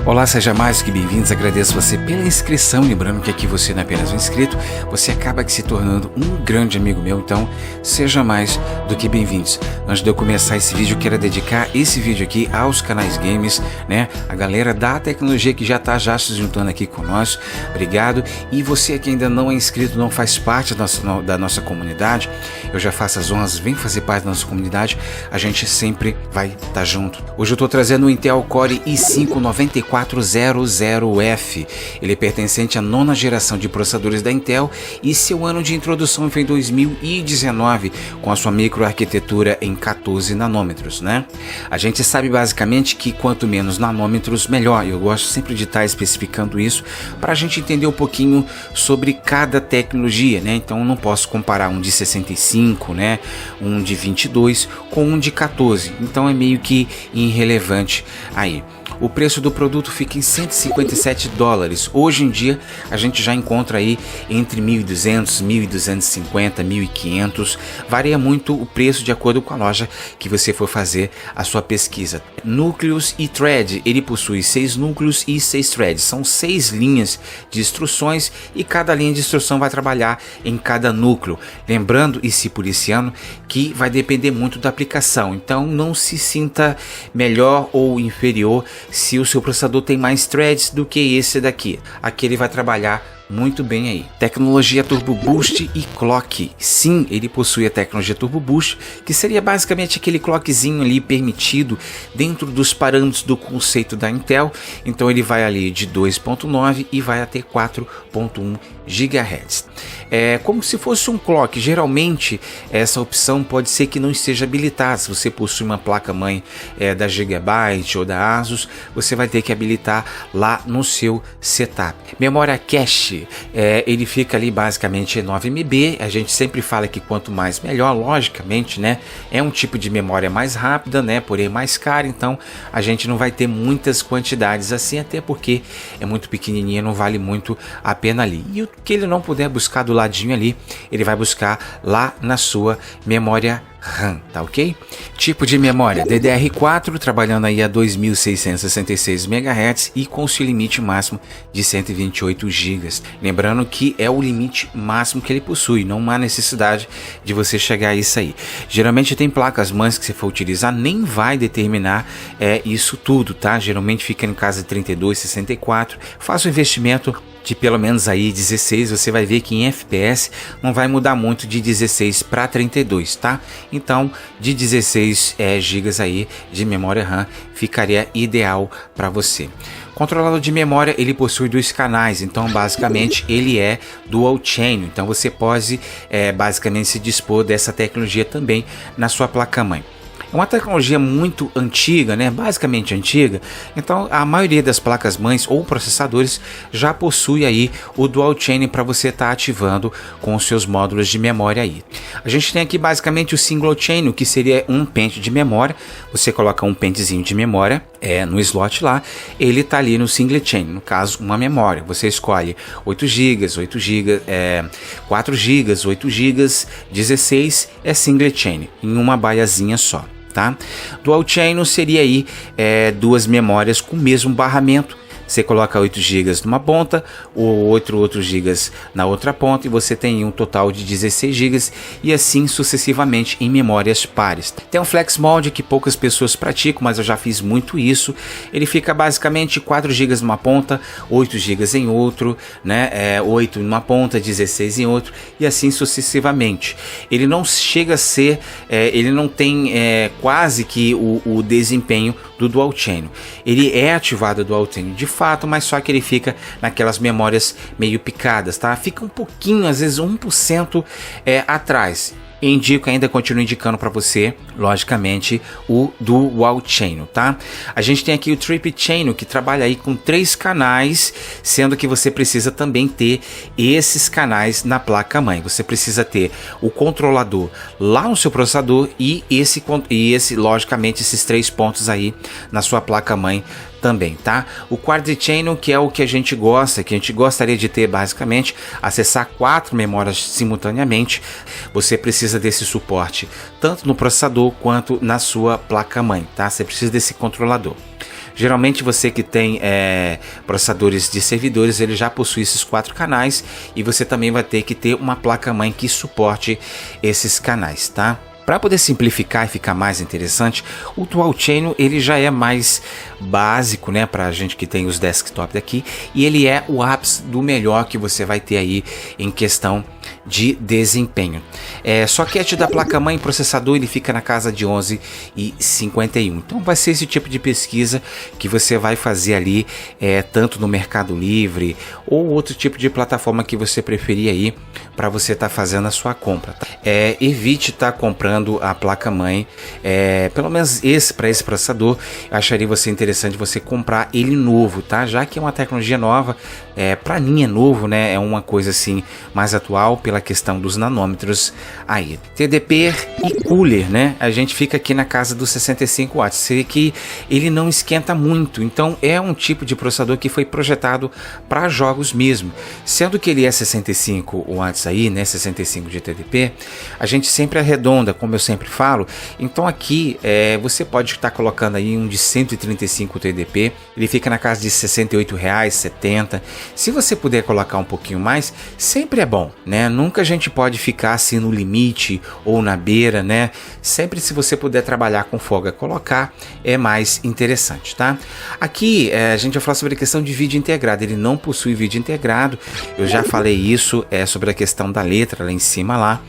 Olá, seja mais que bem-vindos, agradeço você pela inscrição, lembrando que aqui você não é apenas um inscrito, você acaba se tornando um grande amigo meu, então seja mais do que bem-vindos. Antes de eu começar esse vídeo, eu quero dedicar esse vídeo aqui aos canais games, né, a galera da tecnologia que já se juntando aqui conosco, obrigado. E você que ainda não é inscrito, não faz parte da nossa comunidade, eu já faço as honras, vem fazer parte da nossa comunidade, a gente sempre vai estar junto. Hoje eu estou trazendo o Intel Core i5-9400F. Ele é pertencente à 9ª geração de processadores da Intel e seu ano de introdução foi em 2019, com a sua microarquitetura em 14 nanômetros, né? A gente sabe basicamente que quanto menos nanômetros, melhor. Eu gosto sempre de estar especificando isso para a gente entender um pouquinho sobre cada tecnologia, né? Então eu não posso comparar um de 65, né? Um de 22 com um de 14. Então é meio que irrelevante aí. O preço do produto fica em $157. Hoje em dia a gente já encontra aí entre 1.200, 1.250, 1.500. Varia muito o preço de acordo com a loja que você for fazer a sua pesquisa. Núcleos e thread, ele possui 6 núcleos e 6 threads. São 6 linhas de instruções e cada linha de instrução vai trabalhar em cada núcleo. Lembrando e se policiando que vai depender muito da aplicação. Então não se sinta melhor ou inferior se o seu processador tem mais threads do que esse daqui. Aqui ele vai trabalhar muito bem aí. Tecnologia Turbo Boost e Clock. Sim, ele possui a tecnologia Turbo Boost, que seria basicamente aquele clockzinho ali permitido dentro dos parâmetros do conceito da Intel. Então ele vai ali de 2.9 e vai até 4.1 GHz. É como se fosse um clock. Geralmente essa opção pode ser que não esteja habilitada. Se você possui uma placa-mãe da Gigabyte ou da Asus, você vai ter que habilitar lá no seu setup. Memória cache. Ele fica ali basicamente 9 MB. A gente sempre fala que quanto mais melhor, logicamente, né? É um tipo de memória mais rápida, né? Porém mais cara, então a gente não vai ter muitas quantidades assim, até porque é muito pequenininha, não vale muito a pena ali. E o que ele não puder buscar do ladinho ali, ele vai buscar lá na sua memória RAM, tá ok? Tipo de memória DDR4, trabalhando aí a 2.666 MHz e com seu limite máximo de 128 GB. Lembrando que é o limite máximo que ele possui, não há necessidade de você chegar a isso aí. Geralmente tem placas mães que você for utilizar, nem vai determinar isso tudo, tá? Geralmente fica em casa de 32, 64. Faça o investimento de pelo menos aí 16, você vai ver que em FPS não vai mudar muito de 16 para 32, tá? Então de 16 GB aí de memória RAM ficaria ideal para você. Controlador de memória, ele possui 2 canais, então basicamente ele é dual chain, então você pode basicamente se dispor dessa tecnologia também na sua placa-mãe. É uma tecnologia muito antiga, né? Basicamente antiga, então a maioria das placas mães ou processadores já possui aí o dual chain para você estar ativando com os seus módulos de memória aí. A gente tem aqui basicamente o single chain, o que seria um pente de memória. Você coloca um pentezinho de memória no slot lá, ele está ali no single chain, no caso uma memória. Você escolhe 8 GB, 8 GB, 4 GB, 8 GB, 16 é single chain, em uma baiazinha só. Tá? Dual Chain seria aí 2 memórias com o mesmo barramento. Você coloca 8 GB numa ponta, ou 8 GB na outra ponta, e você tem um total de 16 GB e assim sucessivamente em memórias pares. Tem um Flex Mode que poucas pessoas praticam, mas eu já fiz muito isso. Ele fica basicamente 4 GB numa ponta, 8 GB em outro, né? 8 numa ponta, 16 em outro e assim sucessivamente. Ele não chega a ser, ele não tem quase que o desempenho do Dual Chain. Ele é ativado Dual Chain de fato, mas só que ele fica naquelas memórias meio picadas, tá? Fica um pouquinho, às vezes 1% atrás. Indico, ainda continuo indicando para você, logicamente, o Dual Chain, tá? A gente tem aqui o Triple Chain, que trabalha aí com 3 canais, sendo que você precisa também ter esses canais na placa-mãe. Você precisa ter o controlador lá no seu processador e esse, logicamente, esses 3 pontos aí na sua placa-mãe também, tá? O Quad Channel, que é o que a gente gosta, que a gente gostaria de ter basicamente, acessar 4 memórias simultaneamente. Você precisa desse suporte tanto no processador quanto na sua placa-mãe, tá? Você precisa desse controlador. Geralmente você que tem processadores de servidores, ele já possui esses 4 canais, e você também vai ter que ter uma placa-mãe que suporte esses canais, tá? Para poder simplificar e ficar mais interessante, o Dual Channel ele já é mais básico, né, para a gente que tem os desktops aqui, e ele é o ápice do melhor que você vai ter aí em questão de desempenho. Socket da placa-mãe e processador ele fica na casa de 11,51. Então vai ser esse tipo de pesquisa que você vai fazer ali, tanto no Mercado Livre ou outro tipo de plataforma que você preferir aí para você estar fazendo a sua compra. Tá? Evite estar comprando a placa-mãe, pelo menos para esse processador, eu acharia interessante você comprar ele novo, tá? Já que é uma tecnologia nova, para mim é novo, né? É uma coisa assim mais atual pela questão dos nanômetros aí. TDP e cooler, né? A gente fica aqui na casa dos 65 watts. Sei que ele não esquenta muito, então é um tipo de processador que foi projetado para jogos mesmo. Sendo que ele é 65 watts aí, né? 65 de TDP, a gente sempre arredonda, como eu sempre falo. Então aqui você pode estar colocando aí um de 135 TDP, ele fica na casa de R$ 68,00, 70. Se você puder colocar um pouquinho mais, sempre é bom, né? Nunca a gente pode ficar assim no limite ou na beira, né? Sempre, se você puder trabalhar com folga, colocar, é mais interessante, tá? Aqui a gente vai falar sobre a questão de vídeo integrado. Ele não possui vídeo integrado. Eu já falei isso, sobre a questão da letra lá em cima lá.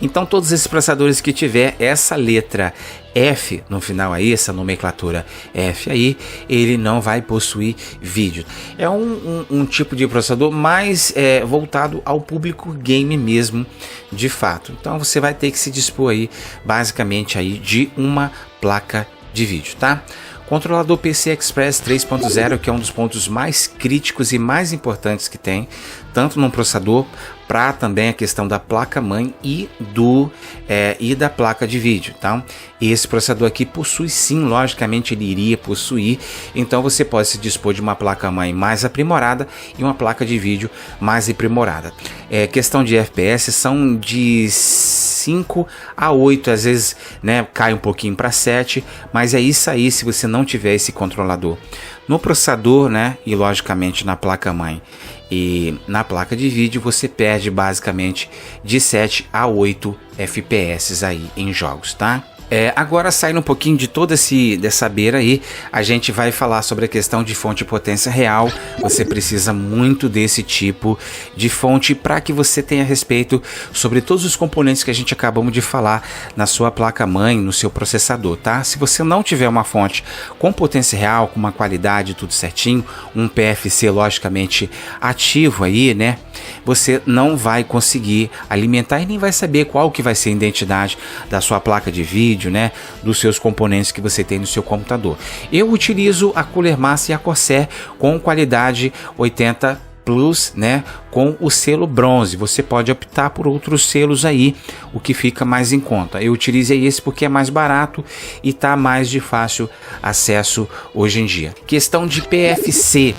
Então todos esses processadores que tiver essa letra F no final aí, essa nomenclatura F aí, ele não vai possuir vídeo. É um tipo de processador mais voltado ao público game mesmo, de fato. Então você vai ter que se dispor aí basicamente aí de uma placa de vídeo, tá? Controlador PCI Express 3.0, que é um dos pontos mais críticos e mais importantes que tem, tanto no processador, para também a questão da placa-mãe e da placa de vídeo, tá? Esse processador aqui possui sim, logicamente ele iria possuir, então você pode se dispor de uma placa-mãe mais aprimorada e uma placa de vídeo mais aprimorada. Questão de FPS são de 5 a 8, às vezes, né, cai um pouquinho para 7, mas é isso aí se você não tiver esse controlador no processador, né, e logicamente na placa-mãe e na placa de vídeo, você perde basicamente de 7 a 8 FPS aí em jogos, tá? Agora, saindo um pouquinho de toda dessa beira aí, a gente vai falar sobre a questão de fonte de potência real. Você precisa muito desse tipo de fonte para que você tenha respeito sobre todos os componentes que a gente acabamos de falar na sua placa-mãe, no seu processador, tá? Se você não tiver uma fonte com potência real, com uma qualidade tudo certinho, um PFC logicamente ativo aí, né? Você não vai conseguir alimentar e nem vai saber qual que vai ser a identidade da sua placa de vídeo, né, dos seus componentes que você tem no seu computador. Eu utilizo a Cooler Master e a Corsair com qualidade 80 Plus, né, com o selo bronze. Você pode optar por outros selos aí, o que fica mais em conta. Eu utilizei esse porque é mais barato e tá mais de fácil acesso hoje em dia. Questão de PFC,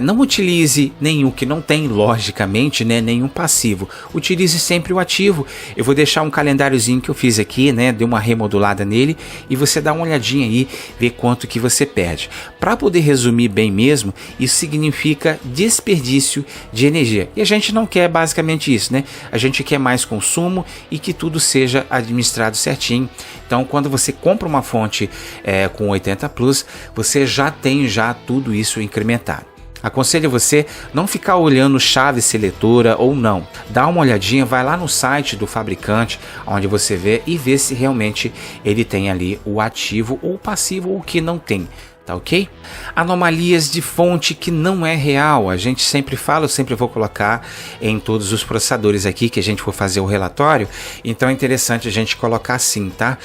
não utilize nenhum que não tem, logicamente, né, nenhum passivo. Utilize sempre o ativo. Eu vou deixar um calendáriozinho que eu fiz aqui, né, dei uma remodulada nele e você dá uma olhadinha aí, ver quanto que você perde. Para poder resumir bem mesmo, isso significa desperdício de energia. E a gente não quer basicamente isso, né? A gente quer mais consumo e que tudo seja administrado certinho. Então, quando você compra uma fonte com 80 Plus, você já tem tudo isso incrementado. Aconselho você não ficar olhando chave seletora ou não. Dá uma olhadinha, vai lá no site do fabricante, onde você vê e vê se realmente ele tem ali o ativo ou o passivo ou o que não tem. Tá ok? Anomalias de fonte que não é real, a gente sempre fala, eu sempre vou colocar em todos os processadores aqui que a gente for fazer o relatório, então é interessante a gente colocar assim, tá?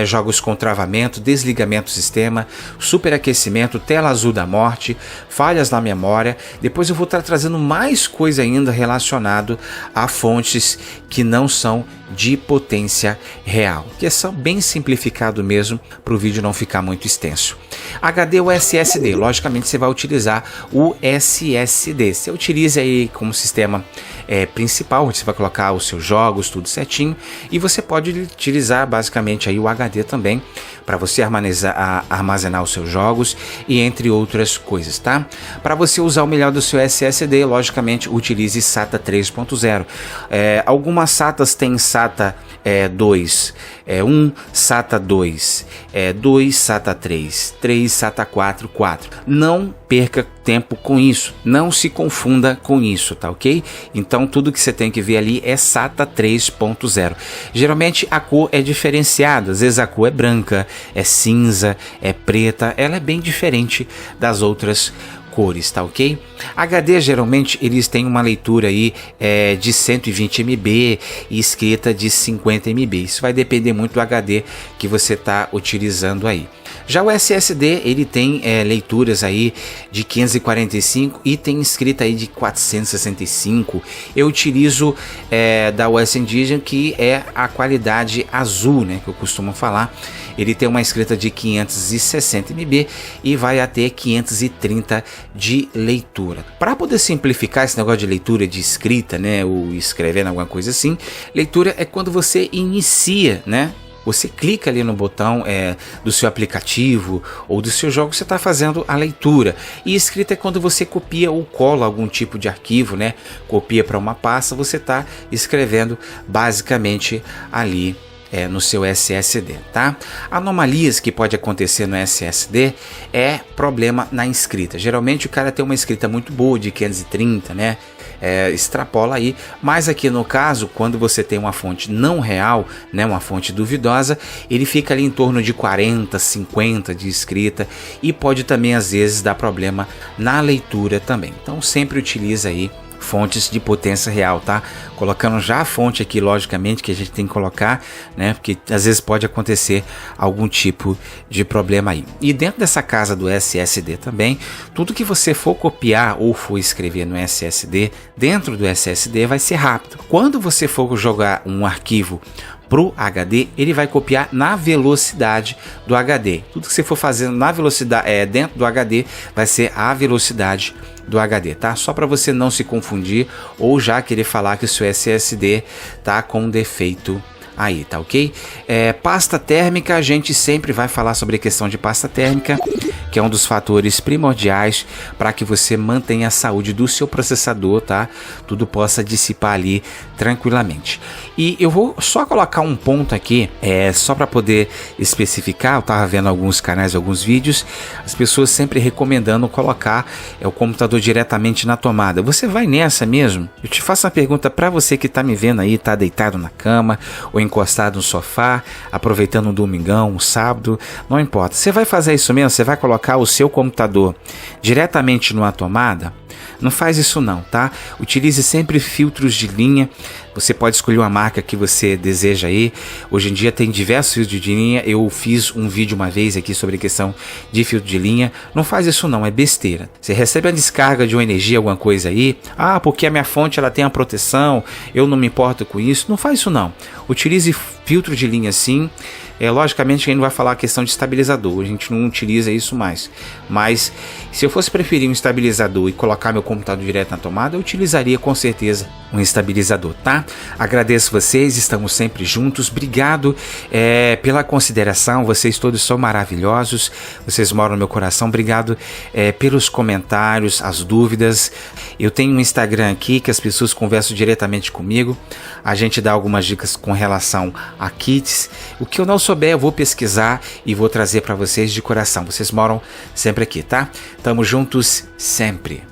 Jogos com travamento, desligamento do sistema, superaquecimento, tela azul da morte, falhas na memória. Depois eu vou estar trazendo mais coisa ainda relacionado a fontes que não são de potência real, que é só bem simplificado mesmo para o vídeo não ficar muito extenso. HD ou SSD? Logicamente você vai utilizar o SSD. Você utiliza aí como sistema principal, você vai colocar os seus jogos, tudo certinho, e você pode utilizar basicamente aí o HD também para você armazenar os seus jogos e entre outras coisas, tá? Para você usar o melhor do seu SSD, logicamente utilize SATA 3.0. Algumas SATAs têm SATA 2, 1 SATA 2, 2 SATA 3, 3 SATA 4, 4. Não perca tempo com isso, não se confunda com isso, tá ok? Então tudo que você tem que ver ali é SATA 3.0. Geralmente a cor é diferenciada, às vezes a cor é branca, é cinza, é preta, ela é bem diferente das outras cores, tá ok? HD geralmente eles têm uma leitura aí de 120 MB e escrita de 50 MB. Isso vai depender muito do HD que você está utilizando aí. Já o SSD ele tem leituras aí de 545 e tem escrita aí de 465. Eu utilizo da Western Digital, que é a qualidade azul, né, que eu costumo falar. Ele tem uma escrita de 560 MB e vai até 530 de leitura. Para poder simplificar esse negócio de leitura de escrita, né, ou escrevendo alguma coisa assim, leitura é quando você inicia, né? Você clica ali no botão do seu aplicativo ou do seu jogo, você está fazendo a leitura. E escrita é quando você copia ou cola algum tipo de arquivo, né? Copia para uma pasta, você está escrevendo basicamente ali no seu SSD, tá? Anomalias que pode acontecer no SSD é problema na escrita. Geralmente o cara tem uma escrita muito boa de 530, né? Extrapola aí, mas aqui no caso, quando você tem uma fonte não real, né, uma fonte duvidosa, ele fica ali em torno de 40, 50 de escrita e pode também às vezes dar problema na leitura também. Então sempre utiliza aí fontes de potência real, tá? Colocando já a fonte aqui, logicamente, que a gente tem que colocar, né? Porque às vezes pode acontecer algum tipo de problema aí. E dentro dessa casa do SSD também, tudo que você for copiar ou for escrever no SSD, dentro do SSD vai ser rápido. Quando você for jogar um arquivo pro HD, ele vai copiar na velocidade do HD. Tudo que você for fazendo na velocidade dentro do HD vai ser a velocidade do HD, tá? Só para você não se confundir ou já querer falar que o seu SSD tá com defeito aí, tá ok? Pasta térmica, a gente sempre vai falar sobre a questão de pasta térmica, que é um dos fatores primordiais para que você mantenha a saúde do seu processador, tá? Tudo possa dissipar ali tranquilamente. E eu vou só colocar um ponto aqui, só para poder especificar. Eu tava vendo alguns canais, alguns vídeos, as pessoas sempre recomendando colocar o computador diretamente na tomada. Você vai nessa mesmo? Eu te faço uma pergunta para você que tá me vendo aí, tá deitado na cama ou encostado no sofá, aproveitando um domingão, um sábado, não importa. Você vai fazer isso mesmo? Você vai colocar o seu computador diretamente numa tomada? Não faz isso não, tá? Utilize sempre filtros de linha. Você pode escolher uma marca que você deseja aí. Hoje em dia tem diversos filtros de linha. Eu fiz um vídeo uma vez aqui sobre a questão de filtro de linha. Não faz isso não, é besteira. Você recebe a descarga de uma energia, alguma coisa aí. Ah, porque a minha fonte ela tem a proteção, eu não me importo com isso. Não faz isso não. Utilize filtro de linha sim. Logicamente que a gente não vai falar a questão de estabilizador, a gente não utiliza isso mais. Mas se eu fosse preferir um estabilizador e colocar meu computador direto na tomada, eu utilizaria com certeza um estabilizador, tá? Agradeço vocês, estamos sempre juntos. Obrigado pela consideração, vocês todos são maravilhosos, vocês moram no meu coração. Obrigado pelos comentários, as dúvidas. Eu tenho um Instagram aqui que as pessoas conversam diretamente comigo. A gente dá algumas dicas com relação a kits. O que eu não souber, eu vou pesquisar e vou trazer para vocês de coração. Vocês moram sempre aqui, tá? Tamo juntos sempre.